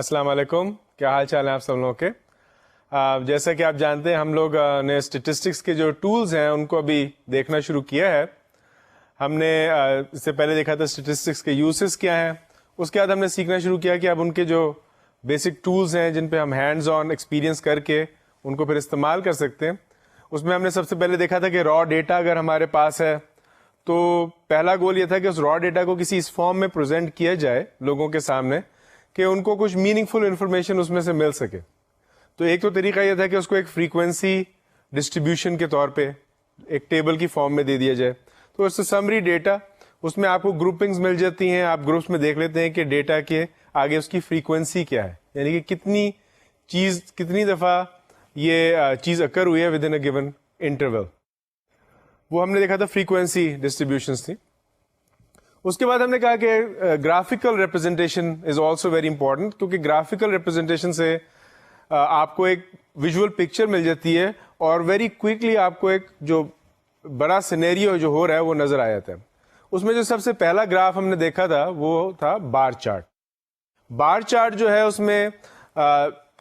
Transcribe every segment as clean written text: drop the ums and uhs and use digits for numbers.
السلام علیکم. کیا حال چال ہیں آپ سب لوگوں کے؟ جیسا کہ آپ جانتے ہیں ہم لوگ نے اسٹیٹسٹکس کے جو ٹولز ہیں ان کو ابھی دیکھنا شروع کیا ہے. ہم نے اس سے پہلے دیکھا تھا اسٹیٹسٹکس کے یوزز کیا ہیں. اس کے بعد ہم نے سیکھنا شروع کیا کہ اب ان کے جو بیسک ٹولز ہیں جن پہ ہم ہینڈز آن ایکسپیرینس کر کے ان کو پھر استعمال کر سکتے ہیں. اس میں ہم نے سب سے پہلے دیکھا تھا کہ را ڈیٹا اگر ہمارے پاس ہے تو پہلا گول یہ تھا کہ اس را ڈیٹا کو کسی اس فارم میں پریزنٹ کیا جائے لوگوں کے سامنے کہ ان کو کچھ میننگ فل انفارمیشن اس میں سے مل سکے. تو ایک تو طریقہ یہ تھا کہ اس کو ایک فریکوینسی ڈسٹریبیوشن کے طور پہ ایک ٹیبل کی فارم میں دے دیا جائے. تو اس سے سمری ڈیٹا اس میں آپ کو گروپنگز مل جاتی ہیں, آپ گروپس میں دیکھ لیتے ہیں کہ ڈیٹا کے آگے اس کی فریکوینسی کیا ہے, یعنی کہ کتنی دفعہ یہ چیز اکر ہوئی ہے with in a given interval. وہ ہم نے دیکھا تھا فریکوینسی ڈسٹریبیوشنس تھی. اس کے بعد ہم نے کہا کہ graphical representation is also very important, کیونکہ گرافیکل ریپرزینٹیشن سے آپ کو ایک ویژول پکچر مل جاتی ہے اور ویری کوئکلی آپ کو ایک جو بڑا سینیریو جو ہو رہا ہے وہ نظر آ جاتا ہے. اس میں جو سب سے پہلا گراف ہم نے دیکھا تھا وہ تھا بار چارٹ. بار چارٹ جو ہے اس میں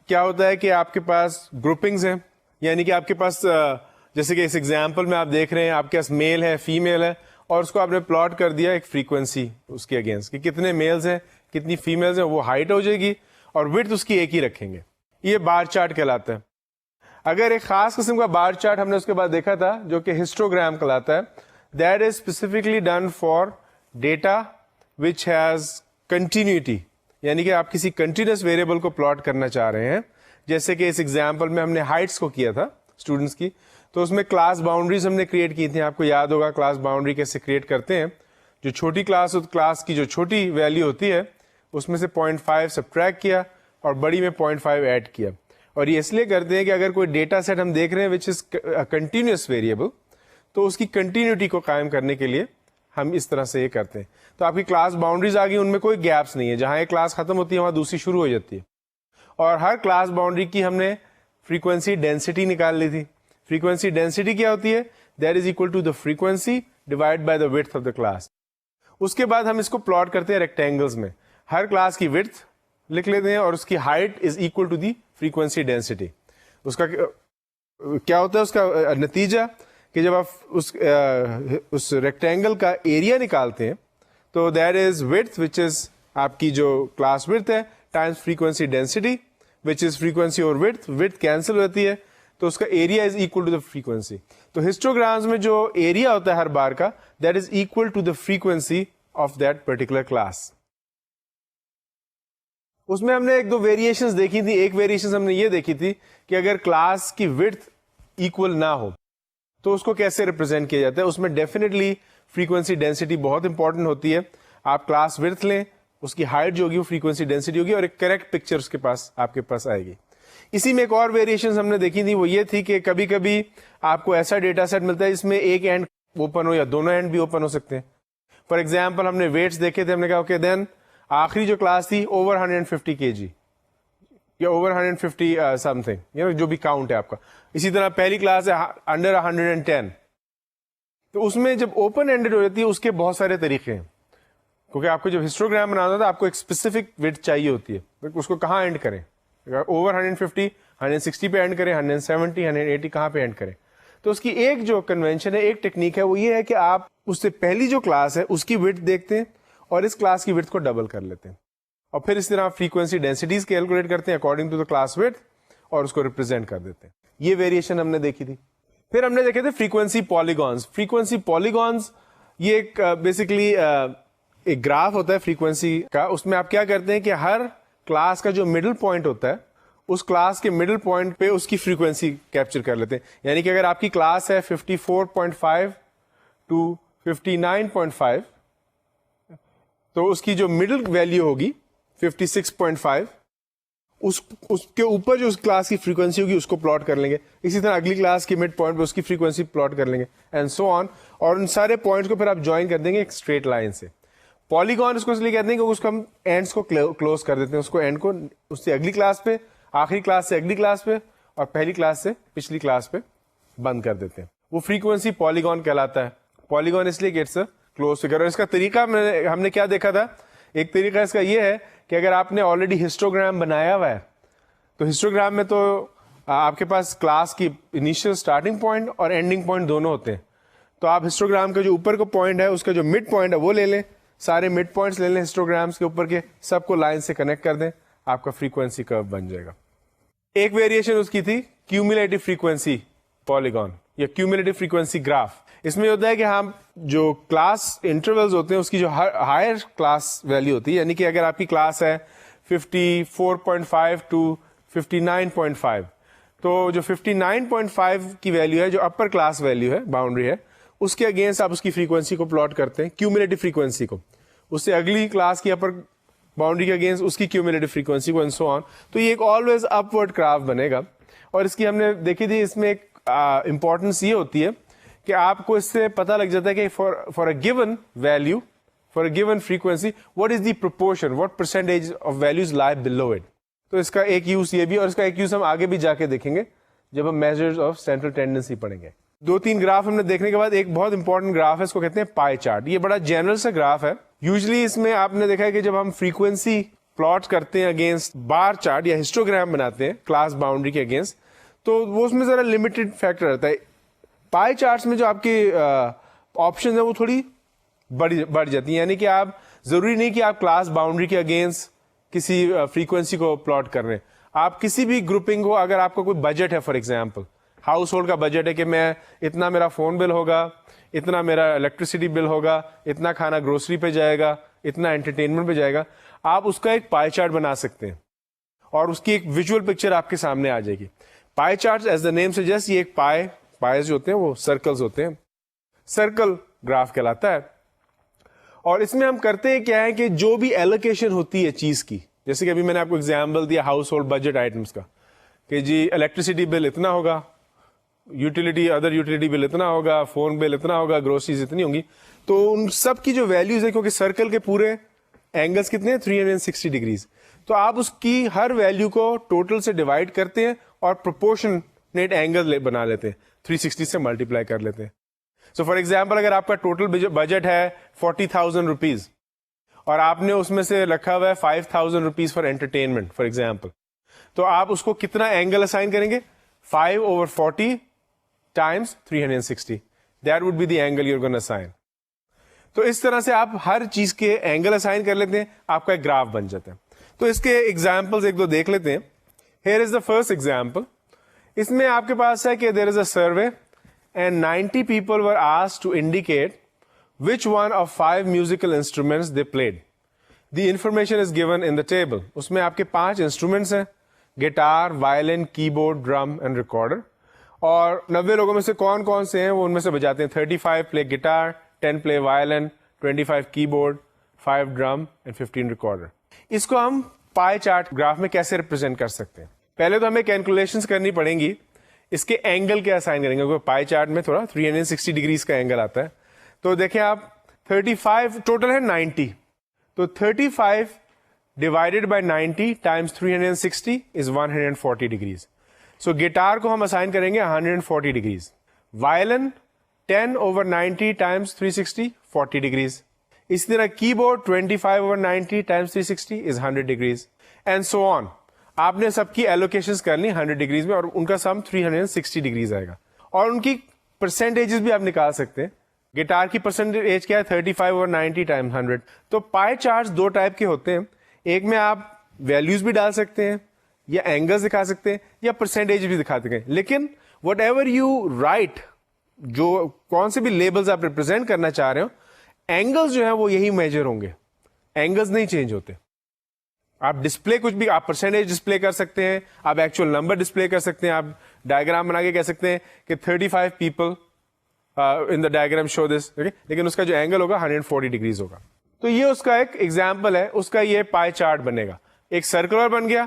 کیا ہوتا ہے کہ آپ کے پاس گروپنگز ہیں, یعنی کہ آپ کے پاس جیسے کہ اس ایگزامپل میں آپ دیکھ رہے ہیں آپ کے پاس میل ہے, فیمیل ہے, اور اس کو آپ نے پلاٹ کر دیا ایک فریکوینسی اس کے اگینسٹ کہ کتنے میلز ہیں کتنی فیمیلز ہیں, وہ ہائٹ ہو جائے گی اور وڈتھ اس کی ایک ہی رکھیں گے. یہ بار چارٹ کہلاتا ہے. اگر ایک خاص قسم کا بار چارٹ ہم نے اس کے بعد دیکھا تھا جو کہ ہسٹوگرام کہلاتا ہے, that is specifically done for data which has continuity, یعنی کہ آپ کسی کنٹینیوس ویریبل کو پلاٹ کرنا چاہ رہے ہیں. جیسے کہ اس ایگزامپل میں ہم نے ہائٹس کو کیا تھا اسٹوڈنٹس کی, تو اس میں کلاس باؤنڈریز ہم نے کریٹ کی تھی. آپ کو یاد ہوگا کلاس باؤنڈری کیسے کریٹ کرتے ہیں. جو چھوٹی کلاس کی جو چھوٹی ویلیو ہوتی ہے اس میں سے 0.5 سبٹریکٹ کیا اور بڑی میں 0.5 ایڈ کیا. اور یہ اس لیے کرتے ہیں کہ اگر کوئی ڈیٹا سیٹ ہم دیکھ رہے ہیں وچ از کنٹینیوس ویریبل, تو اس کی کنٹینیوٹی کو قائم کرنے کے لیے ہم اس طرح سے یہ کرتے ہیں. تو آپ کی کلاس باؤنڈریز آ گئی, ان میں کوئی گیپس نہیں ہے, جہاں ایک کلاس ختم ہوتی ہے وہاں دوسری شروع ہو جاتی ہے. اور ہر کلاس باؤنڈری کی ہم نے فریکوینسی ڈینسٹی نکال لی تھی. فریکوینسی ڈینسٹی کیا ہوتی ہے؟ That is equal to the frequency divide by the width of the class. اس کے بعد ہم اس کو پلاٹ کرتے ہیں ریکٹینگلز میں. ہر کلاس کی width لکھ لیتے ہیں اور اس کی height is equal to the frequency density. اس کا کیا ہوتا ہے اس کا نتیجہ کہ جب آپ اس ریکٹینگل کا ایریا نکالتے ہیں تو دیٹ از width وچ از آپ کی جو کلاس width ہے times frequency density which is frequency اور width کینسل ہوتی ہے, تو اس کا area is equal to the frequency. تو ہسٹوگرامز میں جو ایریا ہوتا ہے ہر بار کا that is equal to the frequency of that particular class. اس میں ہم نے ایک دو ویریشنز دیکھی تھی. ایک ویریشن ہم نے یہ دیکھی تھی کہ اگر کلاس کی width اکول نہ ہو تو اس کو کیسے ریپرزینٹ کیا جاتا ہے. اس میں ڈیفینیٹلی فریکوینسی ڈینسٹی بہت امپورٹنٹ ہوتی ہے. آپ کلاس width لیں, اس کی ہائٹ جو ہوگی وہ فریکوینسی ڈینسٹی ہوگی اور ایک کریکٹ پکچر اس کے پاس آپ کے پاس آئے گی. اسی میں ایک اور ویریشن ہم نے دیکھی تھی, وہ یہ تھی کہ کبھی کبھی آپ کو ایسا ڈیٹا سیٹ ملتا ہے جس میں ایک اینڈ اوپن ہو یا دونوں اینڈ بھی اوپن ہو سکتے ہیں. فار ایگزامپل ہم نے ویٹس دیکھے تھے, ہم نے کہا اوکے دین آخری جو کلاس تھی اوور 150 kg یا اوور 150 سم تھنگ, جو بھی کاؤنٹ ہے آپ کا. اسی طرح پہلی کلاس ہے انڈر 110. تو اس میں جب اوپن اینڈڈ ہو جاتی ہے اس کے بہت سارے طریقے ہیں, کیونکہ آپ کو جب ہسٹوگرام بنانا تھا آپ کو ایک اسپیسیفک width چاہیے ہوتی ہے. اس کو کہاں اینڈ کریں, اوور 150 160 پہ اینڈ کریں, 170 180 کہاں پہ اینڈ کریں. تو اس کی ایک جو کنونشن ہے, ایک ٹیکنیک ہے, وہ یہ ہے کہ آپ اس سے پہلی جو کلاس ہے اس کی width دیکھتے ہیں اور اس کلاس کی width کو ڈبل کر لیتے ہیں, اور پھر اس طرح فریکوینسی ڈینسٹیز کیلکولیٹ کرتے ہیں according to the class width اور اس کو ریپرزینٹ کر دیتے ہیں. یہ ویریشن ہم نے دیکھی تھی. پھر ہم نے دیکھے تھے فریکوینسی پالیگونز. فریکوینسی پالیگونز یہ ایک بیسکلی ایک گراف ہوتا ہے فریکوینسی کا. اس میں آپ کیا کرتے ہیں کہ ہر کلاس کا جو مڈل پوائنٹ ہوتا ہے اس کلاس کے مڈل پوائنٹ پہ اس کی فریکوینسی کیپچر کر لیتے ہیں. یعنی کہ اگر آپ کی کلاس ہے 54.5 ٹو 59.5 تو اس کی جو مڈل ویلیو ہوگی 56.5, اس کے اوپر جو اس کلاس کی فریکوینسی ہوگی اس کو پلاٹ کر لیں گے. اسی طرح اگلی کلاس کی مڈ پوائنٹ پہ اس کی فریکوینسی پلاٹ کر لیں گے اینڈ سو آن. اور ان سارے پوائنٹس کو پھر آپ جوائن کر دیں گے ایک اسٹریٹ لائن سے. پالیگون اس کو اس لیے کہتے ہیں کہ اس کو ہم اینڈس کو کلوز کر دیتے ہیں, اس کو اینڈ کو اس سے اگلی کلاس پہ, آخری کلاس سے اگلی کلاس پہ اور پہلی کلاس سے پچھلی کلاس پہ بند کر دیتے ہیں. وہ فریکوینسی پالیگون کہلاتا ہے. پالیگون اس لیے کہ اٹس اے کلوز فگر. اور اس کا طریقہ ہم نے کیا دیکھا تھا, ایک طریقہ اس کا یہ ہے کہ اگر آپ نے آلریڈی ہسٹوگرام بنایا ہوا ہے تو ہسٹوگرام میں تو آپ کے پاس کلاس کی انیشیل اسٹارٹنگ پوائنٹ اور اینڈنگ پوائنٹ دونوں ہوتے ہیں. تو آپ ہسٹوگرام کا جو اوپر کا پوائنٹ ہے اس کا جو مڈ پوائنٹ ہے وہ لے لیں, سارے مڈ پوائنٹس لے لیں ہسٹوگرامس کے اوپر کے, سب کو لائن سے کنیکٹ کر دیں, آپ کا فریکوینسی کرو بن جائے گا. ایک ویریشن اس کی تھی کیومولیٹو فریکوینسی پالیگون یا کیومولیٹو فریکوینسی گراف. اس میں ہوتا ہے کہ ہم جو کلاس انٹرولز ہوتے ہیں اس کی جو ہائر کلاس ویلیو ہوتی ہے, یعنی کہ اگر آپ کی کلاس ہے 54.5 ٹو 59.5, تو جو 59.5 کی ویلیو ہے جو اپر کلاس ویلیو ہے, باؤنڈری ہے, اس کے اگینسٹ آپ اس کی فریکوینسی کو پلاٹ کرتے ہیں, کیومولیٹو فریکوینسی کو, اس سے اگلی کلاس کی اپر باؤنڈری کے اگینسٹ اس کی کیومولیٹو فریکوینسی کو اینڈ سو آن. تو یہ ایک آلویز اپ ورڈ گراف بنے گا. اور اس کی ہم نے دیکھی تھی, اس میں ایک امپورٹنس یہ ہوتی ہے کہ آپ کو اس سے پتہ لگ جاتا ہے کہ for a given value, for a given frequency, what is the proportion, what percentage of values لائی بلو اٹ. تو اس کا ایک یوز یہ بھی, اور اس کا ایک یوز ہم آگے بھی جا کے دیکھیں گے جب ہم میجرز آف سینٹرل ٹینڈنسی پڑھیں گے. 2-3 گراف ہم نے دیکھنے کے بعد ایک بہت انپورٹنٹ گراف ہے, اس کو کہتے ہیں پائی چارٹ. یہ بڑا جنرل سا گراف ہے. یوزلی اس میں آپ نے دیکھا ہے کہ جب ہم فریکوینسی پلاٹ کرتے ہیں اگینسٹ بار چارٹ یا ہسٹوگرام بناتے ہیں کلاس باؤنڈری کے اگینسٹ, تو وہ اس میں ذرا لمیٹڈ فیکٹر رہتا ہے. پائی چارٹس میں جو آپ کی آپشن ہے وہ تھوڑی بڑھ جاتی ہیں, یعنی کہ آپ ضروری نہیں کہ آپ کلاس باؤنڈری کے اگینسٹ کسی فریکوینسی کو پلاٹ کر رہے ہیں. آپ کسی بھی گروپنگ کو, اگر آپ کا کوئی بجٹ ہے, فار ایگزامپل ہاؤس ہولڈ کا بجٹ ہے کہ میں اتنا میرا فون بل ہوگا, اتنا میرا الیکٹریسٹی بل ہوگا, اتنا کھانا گروسری پہ جائے گا, اتنا انٹرٹینمنٹ پہ جائے گا, آپ اس کا ایک پائی چارٹ بنا سکتے ہیں اور اس کی ایک ویژول پکچر آپ کے سامنے آ جائے گی. Pie chart as the name suggest, یہ ایک پائے جو ہوتے ہیں وہ سرکلز ہوتے ہیں, سرکل گراف کہلاتا ہے. اور اس میں ہم کرتے ہیں کیا ہے کہ جو بھی ایلوکیشن ہوتی ہے چیز کی, جیسے کہ ابھی میں نے آپ کو ایگزامپل دیا ہاؤس ہولڈ بجٹ آئٹمس کا, کہ جی الیکٹریسٹی بل اتنا ہوگا, یوٹیلیٹی ادر یوٹیلیٹی بل اتنا ہوگا, فون بل اتنا ہوگا, گروسریز اتنی ہوں گی. تو ان سب کی جو ویلیوز ہے, کیونکہ سرکل کے پورے اینگلس کتنے ہیں 360 ڈگریز, تو آپ اس کی ہر ویلیو کو ٹوٹل سے ڈیوائڈ کرتے ہیں اور پروپورشنیٹ اینگل بنا لیتے ہیں, 360 سے ملٹیپلائی کر لیتے ہیں. سو فار ایگزامپل اگر آپ کا ٹوٹل بجٹ ہے 40,000 روپیز اور آپ نے اس میں سے رکھا ہوا ہے 5,000 rupees for entertainment for example, تو آپ اس کو کتنا اینگل اسائن کریں گے, 5/40 times 360, that would be the angle you are gonna assign. تو اس طرح سے آپ ہر چیز کے اینگل اسائن کر لیتے ہیں, آپ کا ایک گراف بن جاتا ہے. تو اس کے ایگزامپلز ایک دو دیکھ لیتے ہیں. Here is the first example. اس میں آپ کے پاس ہے کہ there is a survey and 90 people were asked to indicate which one of 5 musical instruments they played. The information is given in the table. اس میں آپ کے 5 انسٹرومنٹس ہیں, گٹار, وائلن, کی بورڈ, ڈرم اینڈ ریکارڈر. اور 90 لوگوں میں سے کون کون سے ہیں وہ ان میں سے بجاتے ہیں. 35 play guitar, 10 play violin, 25 کی بورڈ, 5 ڈرم اینڈ 15 ریکارڈر. اس کو ہم پائی چارٹ گراف میں کیسے ریپرزینٹ کر سکتے ہیں؟ پہلے تو ہمیں کیلکولیشنز کرنی پڑیں گی, اس کے اینگل کیا اسائن کریں گے, کیونکہ پائی چارٹ میں تھوڑا 360 ڈگریز کا اینگل آتا ہے. تو دیکھیں آپ 35 ٹوٹل ہے 90, تو 35 divided by 90 Times 360 is 140 degrees. So guitar کو ہم اسائن کریں گے 140 ڈگریز. Violin 10/90 Times 360 40 degrees. اسی طرح keyboard 25/90 times 360 is 100 degrees and so on. آپ نے سب کی ایلوکیشنز کر لی 100 ڈگریز میں, اور ان کا سم 360 ڈگریز آئے گا. اور ان کی پرسنٹیجز بھی آپ نکال سکتے ہیں. گٹار کی پرسنٹیج کیا ہے 35/90 ٹائم 100. تو پائی چارٹس 2 ٹائپ کے ہوتے ہیں, ایک میں آپ ویلیوز بھی ڈال سکتے ہیں یا اینگلز دکھا سکتے ہیں یا پرسنٹیج بھی دکھا سکتے ہیں, لیکن وٹ ایور یو رائٹ, جو کون سے بھی لیبلز آپ ریپرزینٹ کرنا چاہ رہے ہو, اینگلز جو ہے وہ یہی میجر ہوں گے, اینگلز نہیں چینج ہوتے. آپ ڈسپلے کچھ بھی, آپ پرسنٹیج ڈسپلے کر سکتے ہیں, آپ ایکچوئل نمبر ڈسپلے کر سکتے ہیں, آپ ڈائگرام بنا کے کہہ سکتے ہیں کہ 35 پیپل ان دا ڈائگرام شو دس, لیکن اس کا جو اینگل ہوگا 140 ڈگریز ہوگا. تو یہ اس کا ایک ایگزامپل ہے, اس کا یہ پائی چارٹ بنے گا. ایک سرکلر بن گیا.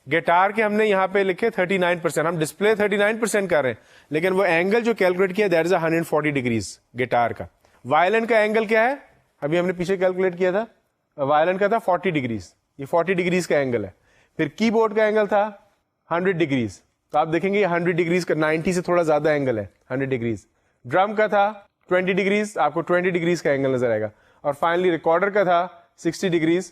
گٹار کے ہم نے یہاں پہ لکھے 39%, ہم ڈسپلے 39% کر رہے ہیں, لیکن وہ اینگل جو کیلکولیٹ کیا دیٹ از 140 ڈگریز گٹار کا. وائلن کا اینگل کیا ہے, ابھی ہم نے پیچھے کیلکولیٹ کیا تھا, وائلن کا تھا 40 ڈگریز, یہ 40 ڈگریز کا اینگل ہے. پھر کی بورڈ کا اینگل تھا 100 ڈگریز, تو آپ دیکھیں گے یہ 100 ڈگریز کا, 90 سے تھوڑا زیادہ اینگل ہے, 100 ڈگریز. ڈرم کا تھا 20 ڈگریز, آپ کو 20 ڈگریز کا اینگل نظر آئے گا. اور فائنلی ریکارڈر کا تھا 60 degrees,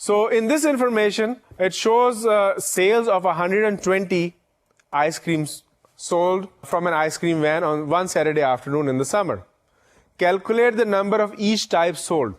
So in this information, it shows sales of 120 ice creams sold from an ice cream van on one Saturday afternoon in the summer. Calculate the number of each type sold.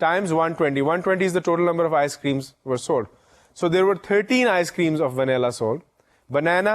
times 120. 120 is the total number of ice creams were sold. So there were 13 ice creams of vanilla sold. Banana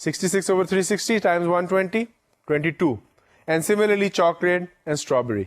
66 over 360 times 120, 22. And similarly chocolate and strawberry.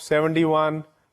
71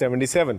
77.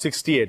68.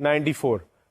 94.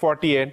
48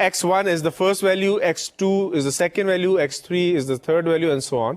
x1 is the first value, x2 is the second value, x3 is the third value and so on.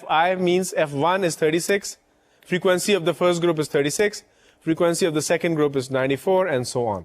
fi means f1 is 36, frequency of the first group is 36, frequency of the second group is 94 and so on.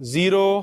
0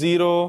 0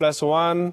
+1,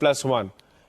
+1.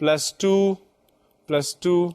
+2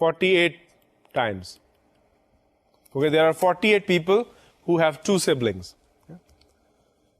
48 times. Okay, there are 48 people who have 2 siblings.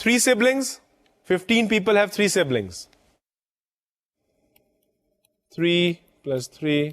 3 siblings, 15 people have 3 siblings. 3 plus 3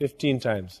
15 times.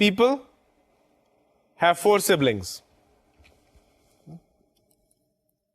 people have 4 siblings.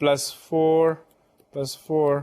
+4 +4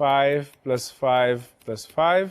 5 + 5 + 5,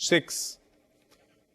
6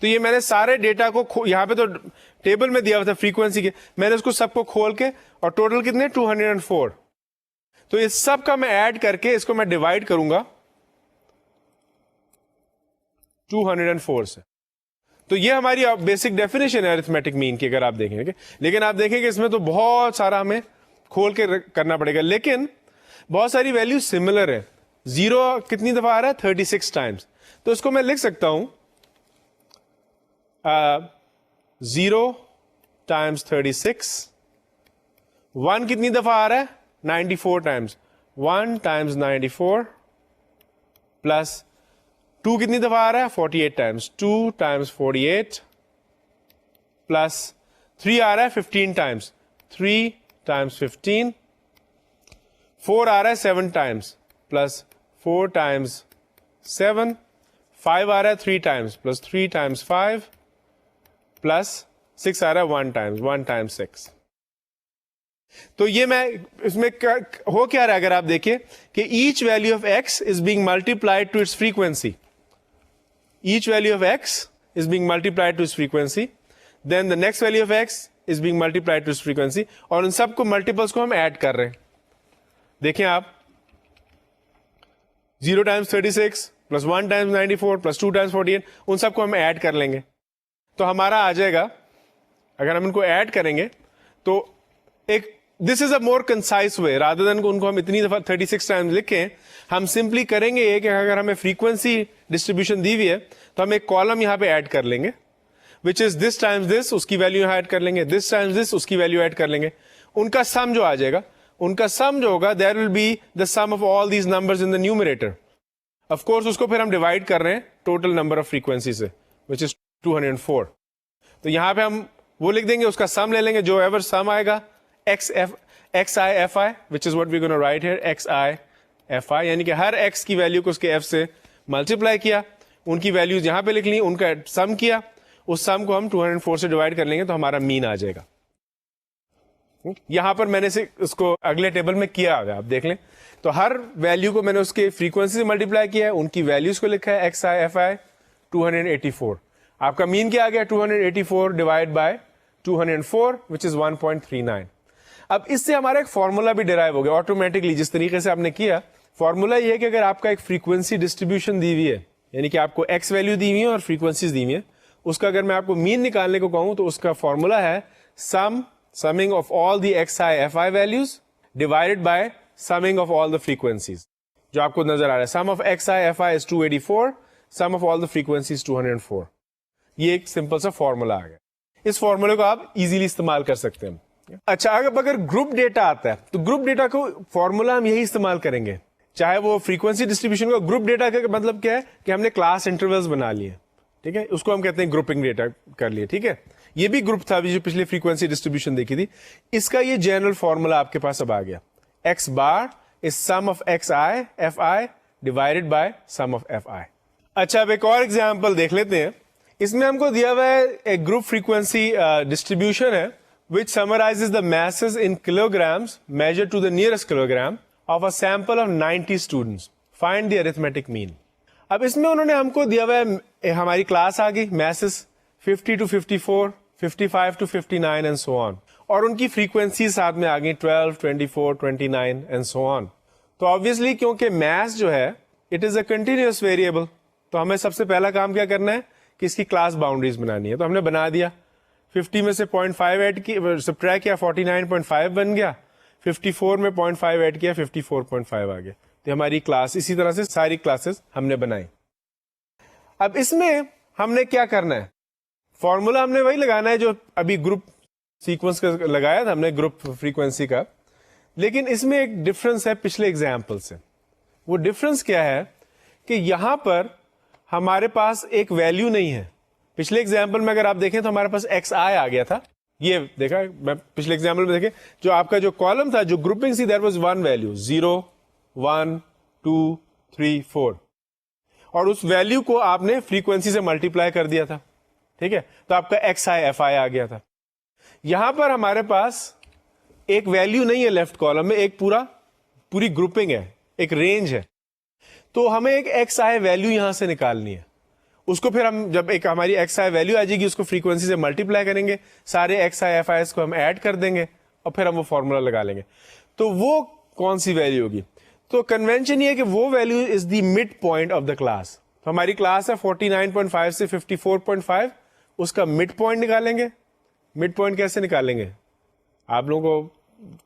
تو یہ میں نے سارے data کو یہاں پہ تو table میں دیا ہوا تھا فریکوینسی کے, میں نے اس کو سب کو کھول کے, اور ٹوٹل کتنے 204, تو اس سب کا میں ایڈ کر کے اس کو میں ڈیوائڈ کروں گا 204 سے. تو یہ ہماری بیسک ڈیفینیشن ہے ارتھمیٹک مین کی اگر آپ دیکھیں گے. لیکن آپ دیکھیں کہ اس میں تو بہت سارا ہمیں کھول کے کرنا پڑے گا, لیکن بہت ساری ویلیو سملر ہے. 0 کتنی دفعہ آ رہا ہے 36 ٹائمس, تو اس کو میں لکھ سکتا ہوں 0 ٹائمس 36. 1 کتنی دفعہ آ رہا ہے 94 ٹائمس, 1 ٹائمس 94 پلس 2 کتنی دفعہ آ رہا ہے 48 ٹائمس, 2 ٹائمس 48 پلس 3 آ رہا ہے 15 ٹائمس, 3 ٹائمس 15, 4 آ رہا ہے 7 ٹائمس پلس 4 ٹائمس 7, 5 آ رہا ہے 3 ٹائمس پلس 3 ٹائمس 5 پلس 6 آ رہا ہے 1 ٹائمس, 1 ٹائمس 6. تو یہ میں اس میں ہو کیا رہا ہے اگر آپ دیکھیں کہ each value of X is being multiplied to its frequency. Each value of x is being multiplied to its frequency. Then the next value of x is being multiplied to its frequency. اور ان سب کو multiples کو ہم add کر رہے ہیں. دیکھیں آپ 0 times 36 plus 1 times 94 plus 2 times 48, ان سب کو ہم ایڈ کر لیں گے تو ہمارا آ جائے گا. اگر ہم ان کو ایڈ کریں گے تو ایک دس از اے مور کنسائز وے رادر دین ان کو ہم اتنی دفعہ 36 ٹائمز لکھیں. ہم سمپلی کریں گے یہ کہ اگر ہمیں فریکوینسی ڈسٹریبیوشن دی ہوئی ہے تو ہم ایک کالم یہاں پہ ایڈ کر لیں گے وچ از دس ٹائمز دس, اس کی ویلو یہاں ایڈ کر لیں گے, دس ٹائمز دس, اس کی ویلو ایڈ کر لیں گے. ان کا سم جو آ جائے گا, ان کا سم جو ہوگا that will be the sum of all these numbers in the numerator. Of course اس کو پھر ہم ڈیوائڈ کر رہے ہیں ٹوٹل نمبر آف فریکوینسی سے وچ از 204. تو یہاں پہ ہم وہ لکھ دیں گے, اس کا سم لے لیں گے, جو ایور سم آئے گا xi which is what we're going to write here, xi یعنی کہ ہر x کی ویلو کو اس کے f سے ملٹیپلائی کیا, ان کی ویلوز یہاں پہ لکھ لی, ان کا سم کیا, اس سم کو ہم 204 سے ڈیوائڈ کر لیں گے تو ہمارا مین آ جائے گا. یہاں پر میں نے اس کو اگلے ٹیبل میں کیا ہوگا, آپ دیکھ لیں. تو ہر ویلو کو میں نے اس کے فریکوینسی سے ملٹیپلائی کیا ہے, ان کی ویلوز کو لکھا ہے xi 284. آپ کا مین کیا آ گیا 284 ڈیوائڈ بائی 204 which is 1.39. اب اس سے ہمارا ایک فارمولا بھی ڈرائیو ہو گیا آٹومیٹکلی جس طریقے سے آپ نے کیا. فارمولا یہ ہے کہ اگر آپ کا ایک فریکوینسی ڈسٹریبیوشن دی ہوئی ہے, یعنی کہ آپ کو ایکس ویلو دی ہوئی ہے اور فریکوینسیز دی ہوئی ہے, اس کا اگر میں آپ کو مین نکالنے کو کہوں تو اس کا فارمولا ہے summing of all the xi values divided by summing of all the frequencies, جو آپ کو نظر آ رہا ہے. Sum of xi is 284, sum of all the frequencies 204. یہ ایک سمپل سا فارمولا آ گیا. اس فارمولے کو آپ ایزیلی استعمال کر سکتے ہیں. اچھا, اگر گروپ ڈیٹا آتا ہے تو گروپ ڈیٹا کو فارمولا ہم یہی استعمال کریں گے, چاہے وہ فریکوینسی ڈسٹریبیوشن کا. گروپ ڈیٹا کا مطلب کیا ہے کہ ہم نے کلاس انٹرولز بنا لیے, ٹھیک ہے, اس کو ہم کہتے ہیں گروپنگ ڈیٹا کر لیے, ٹھیک ہے. یہ بھی گروپ تھا جو پچھلے فریکوینسی ڈسٹریبیوشن دیکھی تھی. اس کا یہ جنرل فارمولا آپ کے پاس اب آ گیا, x bar is sum of x i f i divided by sum of f i. اچھا, اب ایک اور ایگزامپل دیکھ لیتے ہیں. اس میں ہم کو دیا ہوا ہے ایک گروپ فریکوینسی ڈسٹریبیوشن ہے which summarizes the masses in kilograms measured to the nearest kilogram of a sample of 90 students. Find the arithmetic mean. اب اس میں انہوں نے ہم کو دیا ہوا ہے, ہماری کلاس آ گئی masses 50 to 54, 55 to 59 and so on. اور ان کی فریکوینسی ساتھ میں آ گئی 12, 24, 29 and so on. تو obviously کیونکہ mass جو ہے it is a continuous variable, تو ہمیں سب سے پہلا کام کیا کرنا ہے کہ اس کی کلاس باؤنڈریز بنانی ہے. تو ہم نے بنا دیا. 50 میں سے 0.5 ایڈ کی سبٹریکٹ کیا 49.5 بن گیا, 54 میں 0.5 ایڈ کیا 54.5 آ گیا. تو ہماری کلاس اسی طرح سے ساری کلاسز ہم نے بنائی. اب اس میں ہم نے کیا کرنا ہے, فارمولا ہم نے وہی لگانا ہے جو ابھی گروپ سیکوینس کا لگایا تھا ہم نے گروپ فریکوینسی کا, لیکن اس میں ایک ڈفرنس ہے پچھلے ایگزامپل سے. وہ ڈفرنس کیا ہے کہ یہاں پر ہمارے پاس ایک ویلیو نہیں ہے. پچھلے ایگزامپل میں اگر آپ دیکھیں تو ہمارے پاس ایکس آئی آ گیا تھا, یہ دیکھا میں پچھلے ایگزامپل میں دیکھیں جو آپ کا جو کالم تھا جو grouping C, that was one value 0 1 2 3 4, اور اس ویلو کو آپ نے فریکوینسی سے ملٹیپلائی کر دیا تھا, ٹھیک ہے. تو آپ کا ایکس آئی ایف آئی آ گیا تھا. یہاں پر ہمارے پاس ایک ویلو نہیں ہے لیفٹ کالم میں, ایک پوری گروپنگ ہے, ایک رینج ہے. تو ہمیں ایک ایکس آئی ویلو یہاں سے نکالنی ہے. اس کو پھر ہم جب ایک ہماری ایکس آئی ویلو آ جائے گی اس کو فریکوینسی سے ملٹیپلائی کریں گے, سارے ایکس آئی ایف آئی کو ہم ایڈ کر دیں گے اور پھر ہم وہ فارمولا لگا لیں گے. تو وہ کون سی ویلو ہوگی؟ تو کنونشن یہ ہے کہ وہ value is the mid point of the class. ہماری کلاس ہے 49.5 سے 54.5, اس کا مڈ پوائنٹ نکالیں گے. مڈ پوائنٹ کیسے نکالیں گے؟ آپ لوگوں کو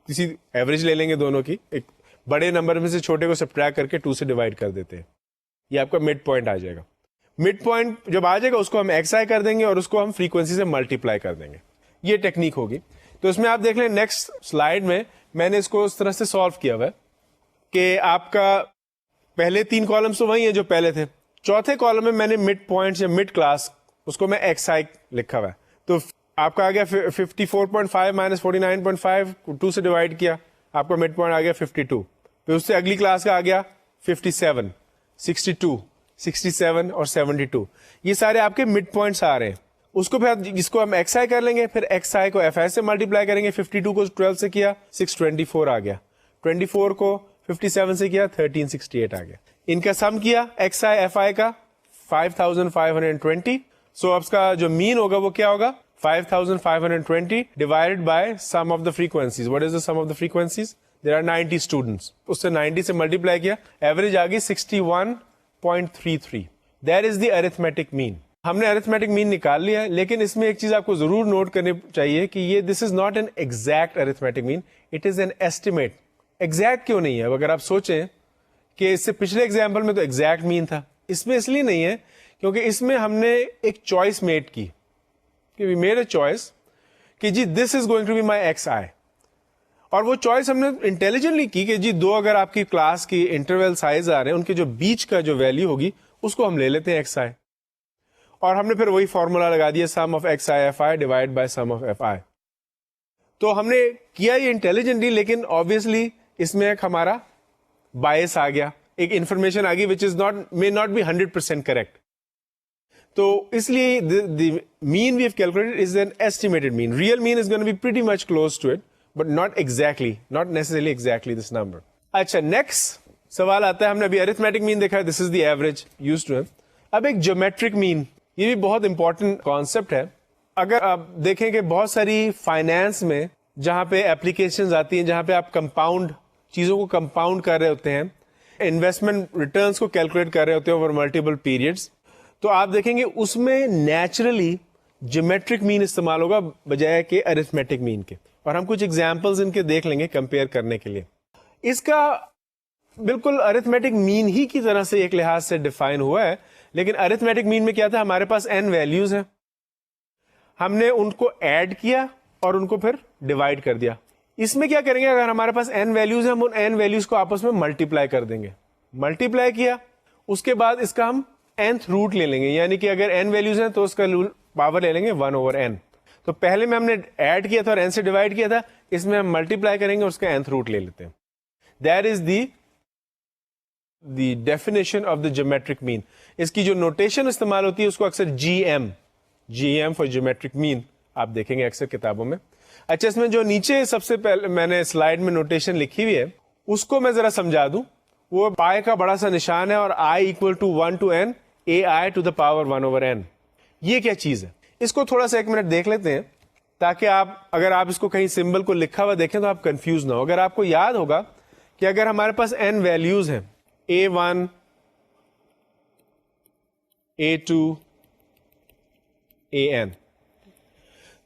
کسی ایوریج لے لیں گے دونوں کی, ایک بڑے نمبر میں سے چھوٹے کو سبٹریکٹ کر کے 2 سے ڈیوائڈ کر دیتے ہیں, یہ آپ کا مڈ پوائنٹ آ جائے گا. مڈ پوائنٹ جب آ جائے گا اس کو ہم ایکس آئی کر دیں گے اور اس کو ہم فریکوینسی سے ملٹیپلائی کر دیں گے. یہ ٹیکنیک ہوگی. تو اس میں آپ دیکھ لیں نیکسٹ سلائیڈ میں نے اس کو اس طرح سے سالو کیا ہوا ہے کہ آپ کا پہلے 3 کالمس تو وہی ہیں جو پہلے تھے, چوتھے کالم میں نے مڈ پوائنٹ یا مڈ کلاس اس کو میں ایکس آئی لکھا ہوا ہے. تو آپ کا آ گیا 54.5 مائنس 49.5 2 سے ڈیوائڈ کیا, آپ کا مڈ پوائنٹ آ گیا 52. پھر اس سے اگلی کلاس کا آ گیا 57, 62, 67 اور 72. یہ سارے آپ کے مڈ پوائنٹس آ رہے ہیں. اس کو پھر جس کو ہم ایکس آئی کر لیں گے, پھر ایکس آئی کو ایف آئی سے ملٹیپلائی کریں گے. 52 کو 12 سے کیا 624 آ گیا, 24 کو 57 سے کیا 1368 آ گیا. ان کا سم کیا ایکس آئی ایف آئی کا 5520. سو اب کا جو مین ہوگا وہ کیا ہوگا 5520 divided by sum of the frequencies. What is the sum of the frequencies? There are 90 students. اس سے 90 سے ملٹیپلائی کیا, ایوریج آ گئی 61.33. That is the arithmetic mean. ہم نے arithmetic mean نکال لیا ہے, لیکن اس میں ایک چیز آپ کو ضرور نوٹ کرنی چاہیے کہ یہ this is not an exact arithmetic mean, it is an estimate. Exact کیوں نہیں ہے؟ اگر آپ سوچیں کہ اس سے پچھلے ایگزامپل میں تو exact mean تھا, اس میں اس لیے نہیں ہے کیونکہ اس میں ہم نے ایک چوائس میڈ کی, we made a choice کہ جی this is going to be my xi, اور وہ چوائس ہم نے انٹیلیجنٹلی کی کہ جی دو اگر آپ کی کلاس کی انٹرول سائز آ رہے ہیں, ان کے جو بیچ کا جو ویلو ہوگی اس کو ہم لے لیتے ہیں xi, اور ہم نے پھر وہی فارمولا لگا دیا sum of xi fi divide by sum of fi. تو ہم نے کیا یہ انٹیلیجنٹلی, لیکن obviously اس میں ایک ہمارا بائس آ گیا, ایک انفارمیشن آ گئی which is not may not be 100% correct. تو اس لیے the mean we have calculated is an estimated mean. Real mean is going to be pretty much close to it, but not exactly, not necessarily exactly this number. اچھا, next سوال آتا ہے, ہم نے ابھی arithmetic mean دیکھا, this is the average used to it. اب ایک geometric mean, یہ بھی بہت امپورٹنٹ کانسیپٹ ہے. اگر آپ دیکھیں کہ بہت ساری فائنانس میں جہاں پہ اپلیکیشنز آتی ہیں, جہاں پہ آپ کمپاؤنڈ چیزوں کو کمپاؤنڈ کر رہے ہوتے ہیں, انویسٹمنٹ ریٹرنس کو کیلکولیٹ کر رہے ہوتے ہیں اوور ملٹیپل پیریڈس, تو آپ دیکھیں گے اس میں نیچرلی جیومیٹرک مین استعمال ہوگا بجائے کہ ارتھمیٹک مین کے. اور ہم کچھ ایگزامپلز ان کے دیکھ لیں گے کمپیئر کرنے کے لیے. اس کا بالکل ارتھمیٹک مین ہی کی طرح سے ایک لحاظ سے ڈیفائن ہوا ہے, لیکن ارتھمیٹک مین میں کیا تھا, ہمارے پاس n ویلیوز ہیں, ہم نے ان کو ایڈ کیا اور ان کو پھر ڈیوائڈ کر دیا. اس میں کیا کریں گے, اگر ہمارے پاس n ویلیوز ہیں, ہم ان n ویلیوز کو آپس میں ملٹیپلائی کر دیں گے. ملٹیپلائی کیا, اس کے بعد اس کا ہم nth روٹ لے لیں گے, یعنی کہ اگر n ویلیوز ہیں تو اس کا پاور لے لیں گے 1/n. تو پہلے میں ہم نے ایڈ کیا تھا اور n سے ڈیوائڈ کیا تھا, اس میں ہم ملٹیپلائی کریں گے اور اس کا nth روٹ لے لیتے ہیں. That is the definition of the geometric mean. اس کی جو نوٹیشن استعمال ہوتی ہے اس کو اکثر G M for geometric mean آپ دیکھیں گے اکثر کتابوں میں. اچھا, اس میں جو نیچے سب سے پہلے میں نے سلائڈ میں نوٹیشن لکھی ہوئی ہے اس کو میں ذرا سمجھا دوں. وہ پائے کا بڑا سا نشان ہے اور i equal to 1 to n ai to the power 1/n. یہ کیا چیز ہے, اس کو تھوڑا سا ایک منٹ دیکھ لیتے ہیں تاکہ آپ اگر آپ اس کو کہیں سمبل کو لکھا ہوا دیکھیں تو آپ کنفیوز نہ ہو. اگر آپ کو یاد ہوگا کہ اگر ہمارے پاس n ویلیوز ہیں a1 a2 an,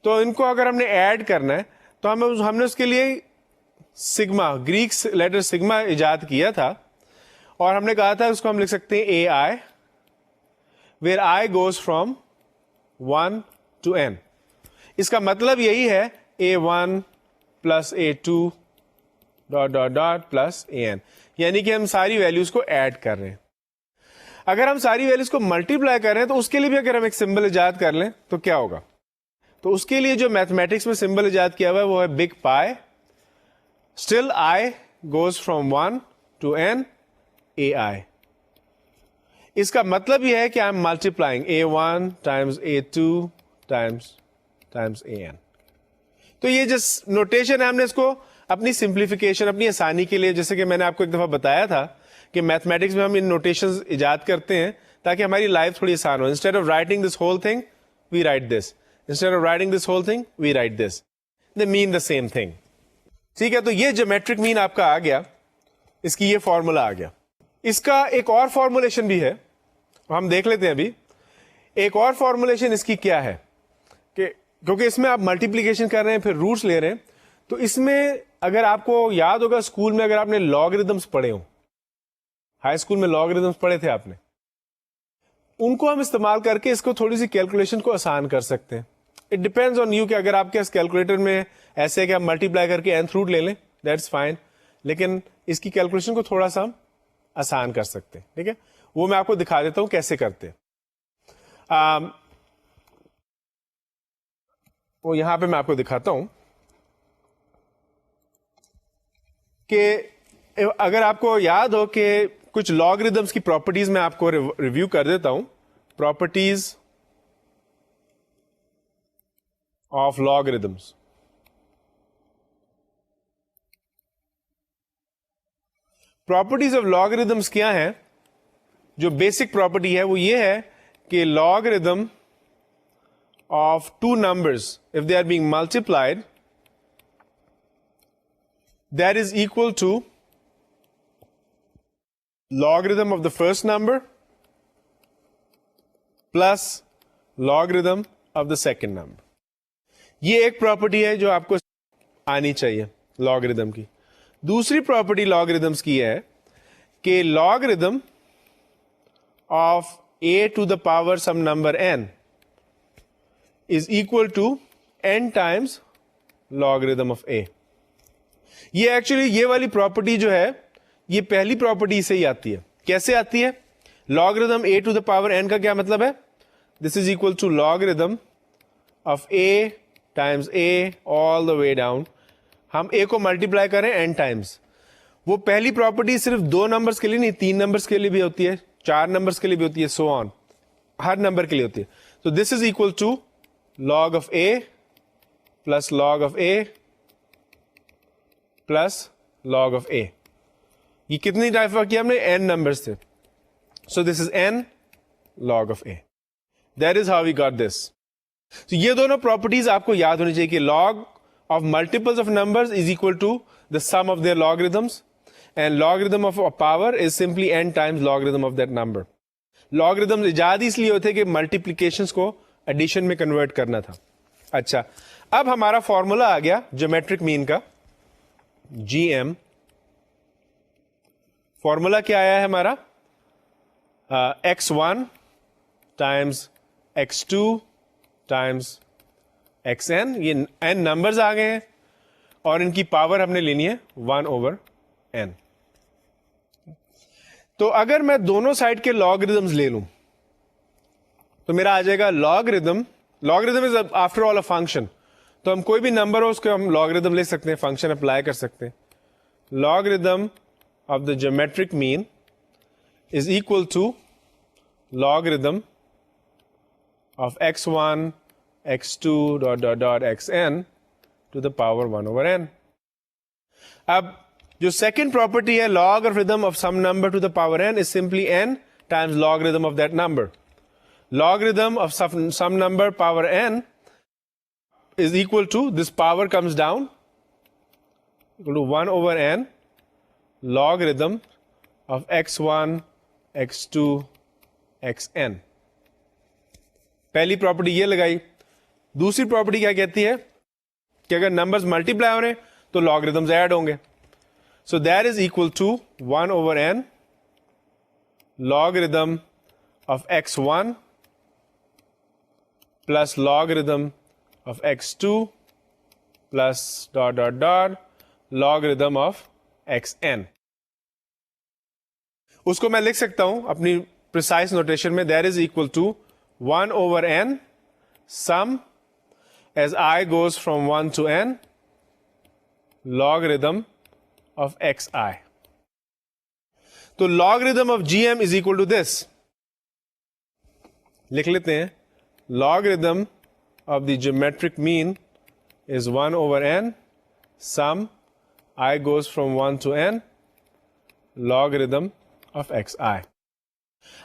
تو ان کو اگر ہم نے ایڈ کرنا ہے تو ہم نے اس کے لیے سگما, گریک لیٹر سگما ایجاد کیا تھا, اور ہم نے کہا تھا اس کو ہم لکھ سکتے ہیں a i, where i goes from 1 to n. اس کا مطلب یہی ہے a1 plus a2 dot dot dot plus an, یعنی کہ ہم ساری ویلیوز کو ایڈ کر رہے ہیں. اگر ہم ساری ویلیوز کو ملٹیپلائی کر رہے ہیں تو اس کے لیے بھی اگر ہم ایک سمبل ایجاد کر لیں تو کیا ہوگا, تو اس کے لیے جو میتھمیٹکس میں سمبل ایجاد کیا ہوا ہے وہ ہے big pi, still I goes from 1 to n اے آئی. اس کا مطلب یہ ہے کہ I am multiplying a1 Times a2 Times an. تو یہ جس نوٹیشن ہے ہم نے اس کو اپنی سمپلیفیکیشن, اپنی آسانی کے لیے, جیسے کہ میں نے آپ کو ایک دفعہ بتایا تھا کہ میتھمیٹکس میں ہم ان نوٹیشنز ایجاد کرتے ہیں تاکہ ہماری لائف تھوڑی آسان ہو. Instead of writing this whole thing we write this, instead of writing this whole thing we write this, they mean the same thing. ٹھیک ہے, تو یہ جیومیٹرک مین آپ کا آ گیا, اس کی یہ فارمولا آ گیا. اس کا ایک اور فارمولیشن بھی ہے, ہم دیکھ لیتے ہیں ابھی. ایک اور فارمولیشن اس کی کیا ہے کہ کیونکہ اس میں آپ ملٹیپلیکیشن کر رہے ہیں پھر روٹس لے رہے ہیں, تو اس میں اگر آپ کو یاد ہوگا اسکول میں اگر آپ نے لاگریدمس پڑھے ہوں, ہائی اسکول میں لاگریدمس پڑھے تھے آپ نے, ان کو ہم استعمال کر کے اس کو تھوڑی سی کیلکولیشن کو آسان کر سکتے ہیں. اٹ ڈیپینڈز آن یو کہ اگر آپ کے اس کیلکولیٹر میں ایسے ہے کہ آپ ملٹیپلائی کر کے nth روٹ لے لیں, دیٹس فائن, لیکن اس کی کیلکولیشن کو تھوڑا سا ہم آسان کر سکتے ہیں. ٹھیک ہے, وہ میں آپ کو دکھا دیتا ہوں کیسے کرتے ہیں. وہ یہاں پہ میں آپ کو دکھاتا ہوں کہ اگر آپ کو یاد ہو کہ کچھ لاگریدمس کی پراپرٹیز میں آپ کو ریویو کر دیتا ہوں. Properties of logarithms. Properties of logarithms کیا ہے؟ جو بیسک پراپرٹی ہے وہ یہ ہے کہ logarithm of two numbers if they are being multiplied that is equal to logarithm of the first number plus logarithm of the second number. یہ ایک پراپرٹی ہے جو آپ کو آنی چاہیے لاگریدم کی. دوسری پراپرٹی لاگریدمس کی ہے کہ logarithm of a to the power some number n is equal to n times logarithm of a. یہ ایکچولی یہ والی پراپرٹی جو ہے یہ پہلی پراپرٹی سے ہی آتی ہے. کیسے آتی ہے؟ Logarithm a to the power n کا کیا مطلب ہے؟ This is equal to logarithm of a times a all the way down. ہم a کو ملٹیپلائی کریں n ٹائمس. وہ پہلی پراپرٹی صرف 2 نمبرز کے لیے نہیں, 3 نمبرز کے لیے بھی ہوتی ہے, 4 نمبرز کے لیے بھی ہوتی ہے, سو آن, ہر نمبر کے لیے ہوتی ہے. تو this is equal to log of a plus log of a plus log of a. یہ کتنی ڈائفر کیا ہم نے؟ n نمبرز تھے. So this is n log of a. That is how we got this. تو یہ دونوں پراپرٹیز آپ کو یاد ہونی چاہیے کہ log of multiples of numbers is equal to the sum of their logarithms and logarithm of a power is simply n times logarithm of that number. logarithms ایجاد اس لیے ہوتے کہ ملٹیپلیکیشنز کو ایڈیشن میں کنورٹ کرنا تھا. اچھا, اب ہمارا فارمولا آ گیا جیومیٹرک مین کا, جی ایم. فارمولا کیا آیا ہے ہمارا؟ x1 Times x2 Times xn. یہ n نمبرز آ گئے ہیں اور ان کی پاور ہم نے لینی ہے 1/n. تو اگر میں دونوں سائڈ کے لاگریدمز لے لوں تو میرا آ جائے گا logarithm. Logarithm is after all a function, تو ہم کوئی بھی نمبر ہو اس کو ہم لاگریدم لے سکتے ہیں, فنکشن اپلائی کر سکتے ہیں. Logarithm of the geometric mean is equal to logarithm of x1 x2 dot dot dot xn to the power 1/n. اب جو سیکنڈ پراپرٹی ہے logarithm of some number to the power n is simply n times logarithm of that number. Logarithm of some number power n is equal to, this power comes down, equal to 1/n logarithm of x1 x2 xn. پہلی property یہ لگائی. دوسری property کیا کہتی ہے کہ اگر numbers multiply ہو رہے ہیں تو لاگریدمز ایڈ ہوں گے. So that is equal to 1/n logarithm of x1 plus logarithm of x2 plus dot dot dot logarithm of xn. اس کو میں لکھ سکتا ہوں اپنی precise notation میں, that is equal to 1/n sum as I goes from 1 to n logarithm of xi. تو logarithm of gm is equal to this. لکھ لیتے ہیں, logarithm of the geometric mean is 1/n sum I goes from 1 to n logarithm of xi.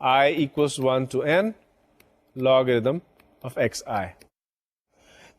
I equals 1 to n logarithm of xi.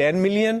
10 million,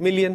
million,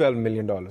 $12 million.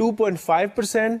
2.5%,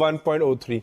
1.03.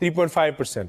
3.5%.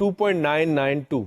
2.992.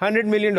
$100 million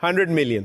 100 million.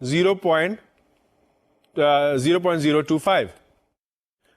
0.025.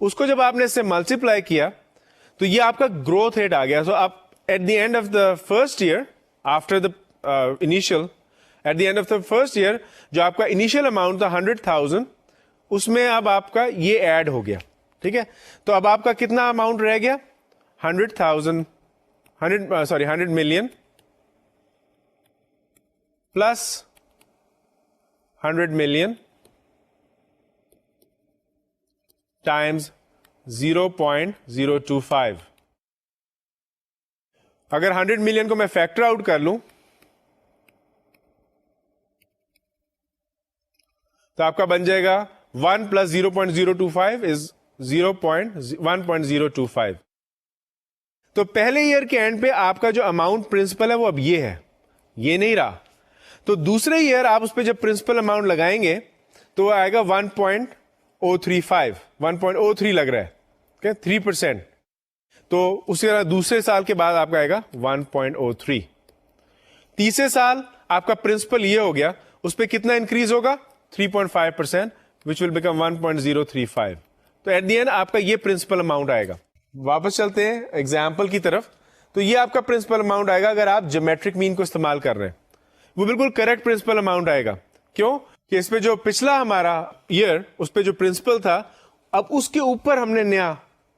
اس کو جب آپ نے اس سے multiply کیا تو یہ آپ کا گروتھ ریٹ آ گیا. سو آپ at the end of the first year after the initial at the end of the first year جو آپ کا انیشیل اماؤنٹ تھا 100,000 اس میں اب آپ کا یہ ایڈ ہو گیا. ٹھیک ہے, تو اب آپ کا کتنا اماؤنٹ رہ گیا 100 ملین پلس 100 ملین ٹائمز 0.025. اگر 100 ملین کو میں فیکٹر آؤٹ کر لوں تو آپ کا بن جائے گا 1 plus 0.025 is 1.025. تو پہلے ایئر کے اینڈ پہ آپ کا جو اماؤنٹ پرنسپل ہے وہ اب یہ ہے, یہ نہیں رہا. تو دوسرے ایئر آپ اس پہ جب پرنسپل اماؤنٹ لگائیں گے تو وہ آئے گا 1.035 1.03 لگ رہا ہے 3%. تو اسی طرح دوسرے سال کے بعد آپ کا آئے گا 1.03. تیسرے سال آپ کا پرنسپل یہ ہو گیا, اس پہ کتنا انکریز ہوگا 3.5% which will become 1.035. تو ایٹ دی اینڈ آپ کا یہ پرنسپل اماؤنٹ آئے گا. واپس چلتے ہیں ایگزامپل کی طرف. تو یہ آپ کا پرنسپل اماؤنٹ آئے گا اگر آپ جیومیٹرک مین کو استعمال کر رہے ہیں. وہ بالکل کریکٹ پرنسپل اماؤنٹ آئے گا. کیوں کہ اس پہ جو پچھلا ہمارا ایئر اس پہ جو پرنسپل تھا اب اس کے اوپر ہم نے نیا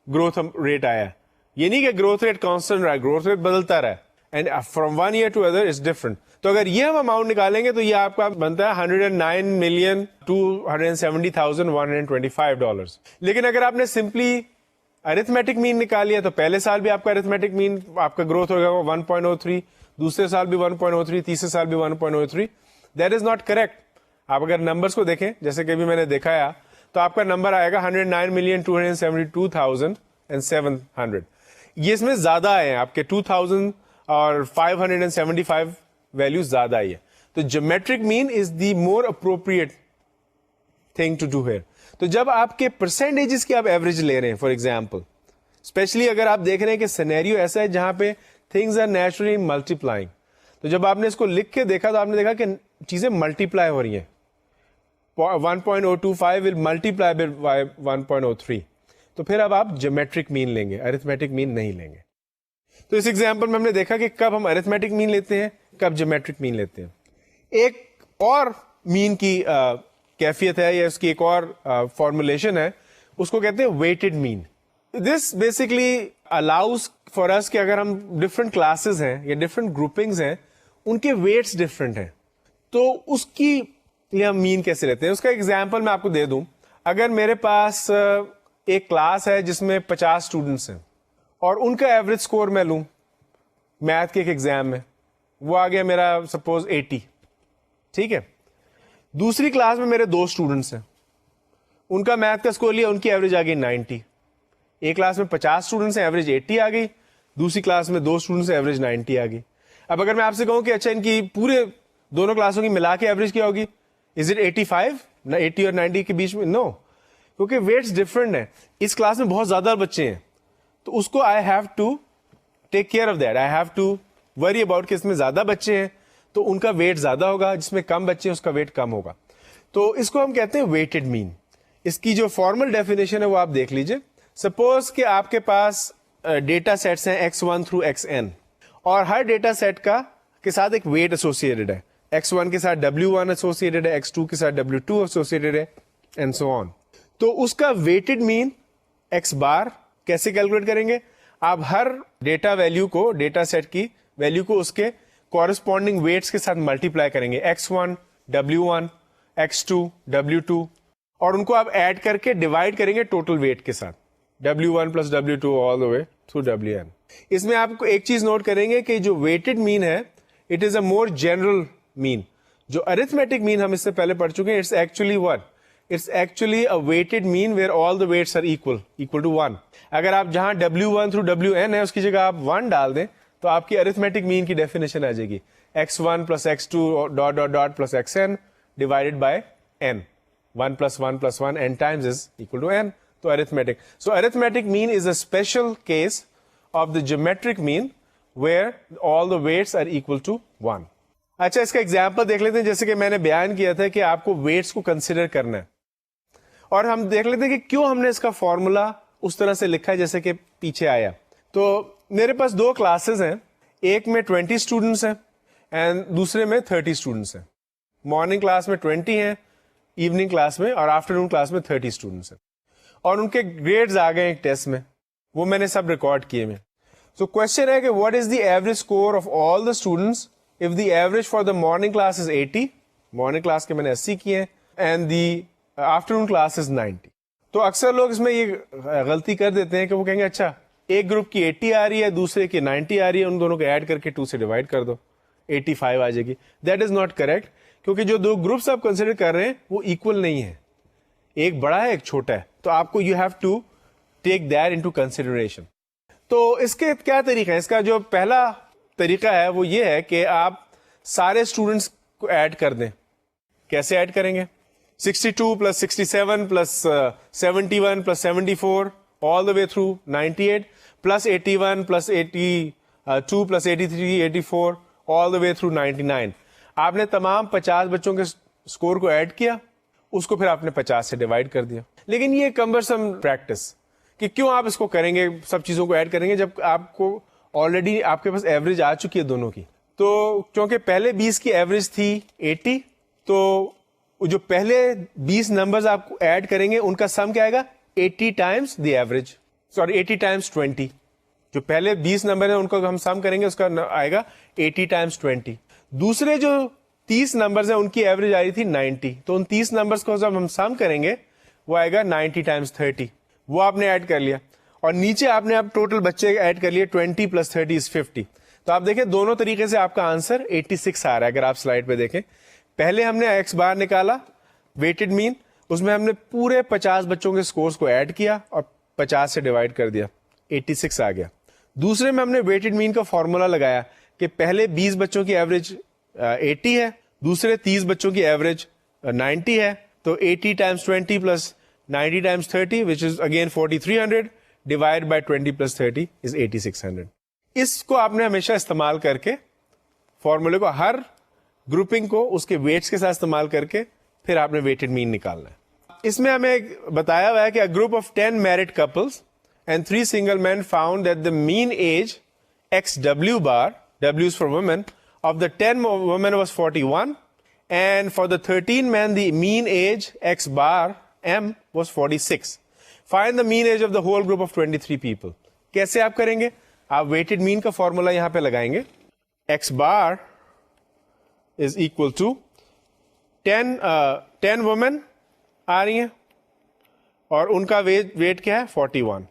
گروتھ ریٹ آیا. یہ نہیں کہ گروتھ ریٹ کانسٹنٹ رہا ہے, گروتھ ریٹ بدلتا رہا ہے and from one year to other is different. تو اگر یہ ہم اماؤنٹ نکالیں گے تو یہ آپ کا بنتا ہے $109,270,125. لیکن اگر آپ نے سمپلی ارتھمیٹک مین نکال لیا تو پہلے سال بھی آپ کا ارتھمیٹک مین آپ کا گروتھ ہوگا 1.03, دوسرے سال بھی 1.03, تیسرے سال بھی 1.03. That is not correct. آپ اگر نمبرز کو دیکھیں جیسے کہ ابھی میں نے دکھایا تو آپ کا نمبر آئے گا 109,272,700. یہ اس میں زیادہ آئے ہیں آپ کے 2000 اور 575 ویلو زیادہ آئی ہے. تو geometric mean is the more appropriate thing to do here. تو جب آپ کے پرسنٹیجز کی آپ ایوریج لے رہے ہیں فار ایگزامپل, اسپیشلی اگر آپ دیکھ رہے ہیں کہ سینیریو ایسا ہے جہاں پہ تھنگز آر نیچرلی ملٹیپلائنگ, تو جب آپ نے اس کو لکھ کے دیکھا تو آپ نے دیکھا کہ چیزیں ملٹیپلائی ہو رہی ہیں. 1.025 will multiply by 1.03. تو پھر اب آپ جیومیٹرک مین لیں گے, ارتھمیٹک مین نہیں لیں گے. تو اس ایگزامپل میں ہم نے دیکھا کہ کب ہم ارتھمیٹک مین لیتے ہیں, کب جیومیٹرک مین لیتے ہیں. ایک اور مین کی کیفیت ہے یا اس کی ایک اور فارمولیشن ہے, اس کو کہتے ہیں weighted mean. This basically allows for اس کہ اگر ہم ڈفرنٹ کلاسز ہیں یا ڈفرنٹ گروپنگز ہیں ان کے ویٹس ڈفرنٹ ہیں تو اس کی یہ ہم مین کیسے لیتے ہیں. اس کا ایگزامپل میں آپ کو دے دوں. اگر میرے پاس ایک کلاس ہے جس میں 50 اسٹوڈنٹس ہیں اور ان کا ایوریج اسکور میں لوں میتھ کے ایک ایگزام میں, وہ آ گیا میرا سپوز 80. ٹھیک ہے, دوسری کلاس میں میرے 2 اسٹوڈنٹس ہیں, ان کا میتھ کا اسکور لیا, ان کی ایوریج آ گئی 90. ایک کلاس میں 50 اسٹوڈنٹس ہیں, ایوریج 80 آ گئی. دوسری کلاس میں 2 اسٹوڈنٹس ہیں, ایوریج 90 آ گئی. اب اگر میں آپ سے کہوں کہ اچھا ان کی پورے دونوں کلاسوں کی ملا کے ایوریج کیا ہوگی, از اٹ 85 نہ 80 اور 90 کے بیچ میں؟ نو, کیونکہ ویٹس ڈفرنٹ ہیں. اس کلاس میں بہت زیادہ بچے ہیں تو اس کو I have to take care of that, I have to worry about کہ اس میں زیادہ بچے ہیں تو ان کا ویٹ زیادہ ہوگا, جس میں کم بچے ہیں اس کا ویٹ کم ہوگا. تو اس کو ہم کہتے ہیں ویٹڈ مین. اس کی جو فارمل ڈیفینیشن ہے وہ آپ دیکھ لیجئے. سپوز کہ آپ کے پاس ڈیٹا سیٹس ہیں x1 through xn اور ہر ڈیٹا سیٹ کا کے ساتھ ایک ویٹ ایسوسیٹڈ ہے. x1 کے ساتھ w1 ایسوسیٹڈ ہے, x2 کے ساتھ w2 ایسوسیٹڈ ہے اینڈ سو آن. تو اس کا ویٹڈ مین x بار کیسے کیلکولیٹ کریں گے؟ آپ ہر ڈیٹا ویلیو کو, ڈیٹا سیٹ کی ویلیو کو اس کے کورسپونڈنگ ویٹس کے ساتھ ملٹیپلائی کریں گے, x1 w1 x2 w2, اور ان کو آپ ایڈ کر کے ڈیوائڈ کریں گے ٹوٹل ویٹ کے ساتھ, w1 plus w2 all the way through wn. اس میں آپ کو ایک چیز نوٹ کریں گے کہ جو ویٹڈ مین ہے it is a more general مین. جو ارتھمیٹک مین ہم اس سے پہلے پڑھ چکے ہیں, it's actually what? It's actually a weighted mean where all the weights are equal to 1. اگر آپ جہاں w1 through wn ہے اس کی جگہ آپ 1 ڈال دیں تو آپ کی ارتھمیٹک مین کی ڈیفینیشن آ جائے گی x1 plus x2 dot dot dot plus xn divided by n. 1 plus 1 plus 1 n times is equal to n. تو arithmetic. So arithmetic mean is a special case of the geometric mean where all the weights are equal to 1. اچھا, اس کا example دیکھ لیتے ہیں. جیسے کہ میں نے بیان کیا تھا کہ آپ کو ویٹس کو کنسیڈر کرنا ہے اور ہم دیکھ لیتے ہیں کہ کیوں ہم نے اس کا فارمولا اس طرح سے لکھا ہے جیسے کہ پیچھے آیا. تو میرے پاس 2 کلاسز ہیں, ایک میں 20 اسٹوڈنٹس ہیں اینڈ دوسرے میں 30 اسٹوڈنٹس ہیں. مارننگ کلاس میں 20 ہیں, ایوننگ کلاس میں اور آفٹرنون کلاس میں 30 اسٹوڈنٹس ہیں, اور ان کے گریڈز آ گئے ایک ٹیسٹ میں, وہ میں نے سب ریکارڈ کیے میں. سو کوشچن ہے کہ what is the average score of all the students if the average for the morning class is 80, morning class کے میں نے 80 کیے ہیں, and the afternoon class is 90. تو اکثر لوگ اس میں یہ غلطی کر دیتے ہیں کہ وہ کہیں گے اچھا ایک گروپ کی 80 آ رہی ہے, دوسرے کی 90 آ رہی ہے, ان دونوں کو ایڈ کر کے 2 سے ڈیوائڈ کر دو, 85 آ جائے گی. دیٹ از ناٹ کریکٹ, کیونکہ جو 2 گروپس آپ کنسیڈر کر رہے ہیں وہ ایکول نہیں ہے, ایک بڑا ہے ایک چھوٹا ہے, تو آپ کو you have to take that into consideration. تو اس کے کیا طریقہ ہے؟ اس کا جو پہلا طریقہ ہے وہ یہ ہے کہ آپ سارے اسٹوڈنٹس کو ایڈ کر دیں. کیسے ایڈ کریں گے؟ 62 plus 67 plus 71 plus 74 all the way through 98 plus 81 plus 82 plus 83 84 all the way through 99. آپ نے تمام 50 بچوں کے اسکور کو ایڈ کیا, اس کو پھر آپ نے 50 سے ڈیوائڈ کر دیا. لیکن یہ کمبرسم پریکٹس کہ کیوں آپ اس کو کریں گے, سب چیزوں کو ایڈ کریں گے جب آپ کو آلریڈی آپ کے پاس ایوریج آ چکی ہے دونوں کی. تو کیونکہ پہلے 20 کی ایوریج تھی 80, تو جو پہلے 20 نمبرز آپ ایڈ کریں گے ان کا سم کیا آئے گا؟ 80 times the average, sorry 80 Times 20. جو پہلے 20 نمبر ہیں ان کو ہم سم کریں گے, اس کا آئے گا 80 ٹائمس 20. دوسرے جو 30 نمبرز ہیں ان کی ایوریج آئی تھی 90, تو ان 30 نمبرز کو جب ہم سم کریں گے وہ آئے گا 90 ٹائمس 30, وہ آپ نے ایڈ کر لیا. اور نیچے آپ نے اب ٹوٹل بچے ایڈ کر لیے 20 پلس 30 از 50. تو آپ دیکھیں دونوں طریقے سے آپ کا آنسر 86 آ رہا ہے. اگر آپ سلائڈ پہ دیکھیں, پہلے ہم نے ایکس بار نکالا ویٹڈ مین, اس میں ہم نے پورے 50 بچوں کے سکورز کو ایڈ کیا اور 50 سے ڈیوائڈ کر دیا, 86 آ گیا. دوسرے میں ہم نے ویٹڈ مین کا فارمولا لگایا کہ پہلے 20 بچوں کی ایوریج 80 ہے, دوسرے 30 بچوں کی ایوریج 90 ہے, تو 80 Times 20 plus 90 Times 30 which is again 4300 divided by 20 plus 30 is 8600. اس کو آپ نے ہمیشہ استعمال کر کے فارمولے کو, ہر گروپنگ کو اس کے ویٹس کے ساتھ استعمال کر کے پھر آپ نے ویٹڈ مین نکالنا ہے. اس میں ہمیں بتایا ہوا ہے کہ a group of 10 married couples and 3 single men found that the mean age XW bar, W is for women, of the 10 women was 41, and for the 13 men the mean age X bar M was 46. Find the mean age of the whole group of 23 people. کیسے آپ کریں گے؟ آپ weighted مین کا formula یہاں پہ لگائیں گے. X bar is equal to 10 women آ رہی ہیں اور ان کا ویٹ کیا ہے 41,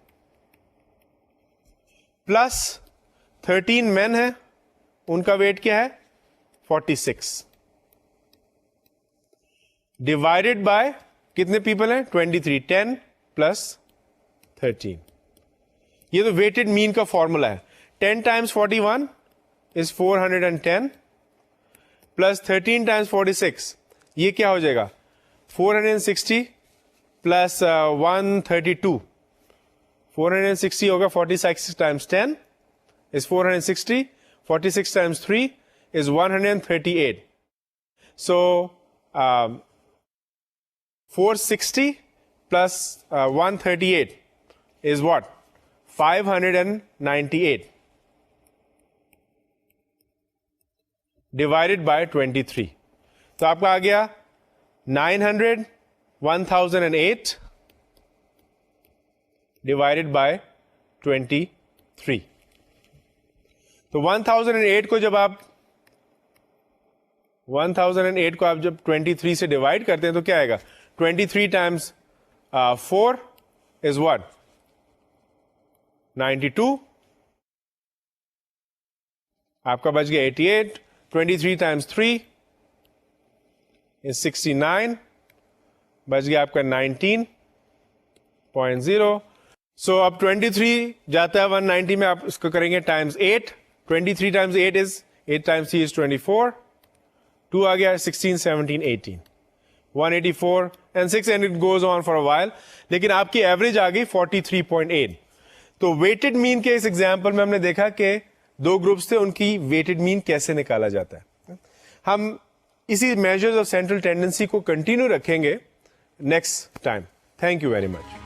پلس 13 مین ہے, ان کا ویٹ کیا ہے 46, ڈیوائڈیڈ بائی کتنے پیپل ہیں 23, 10 پلس 13. یہ تو ویٹڈ مین کا فارمولا ہے. 10 ٹائمس 41 از 410 پلس 13 ٹائمس 46, یہ کیا ہو جائے گا 460 پلس 132, 460 ہوگا 46 Times 10 is 460, 46 times 3 is 138. So 460 plus 138 is what? 598 divided by 23. تو آپ کا آ گیا 900, 1008 divided by 23. تو 1008 کو جب آپ 23 سے ڈیوائڈ کرتے ہیں تو کیا آئے گا 23 times 4 is what? 92. آپ کا بچ گیا 88. 23 times 3 is 69. بچ گیا آپ کا 19.0. سو اب 23 جاتا ہے 190 میں, آپ اس کو کریں گے Times 8. 23 times 8 is 8 times 3 is 24. 2 آ گیا 16, 17, 18, 184 and 6 and it goes on for a while. لیکن آپ کی ایوریج آ گئی 43.8. تو ویٹڈ مین کے اس ایگزامپل میں ہم نے دیکھا کہ 2 گروپس تھے, ان کی ویٹڈ مین کیسے نکالا جاتا ہے. ہم اسی میجرز آف سینٹرل ٹینڈنسی کو کنٹینیو رکھیں گے next time. Thank you very much.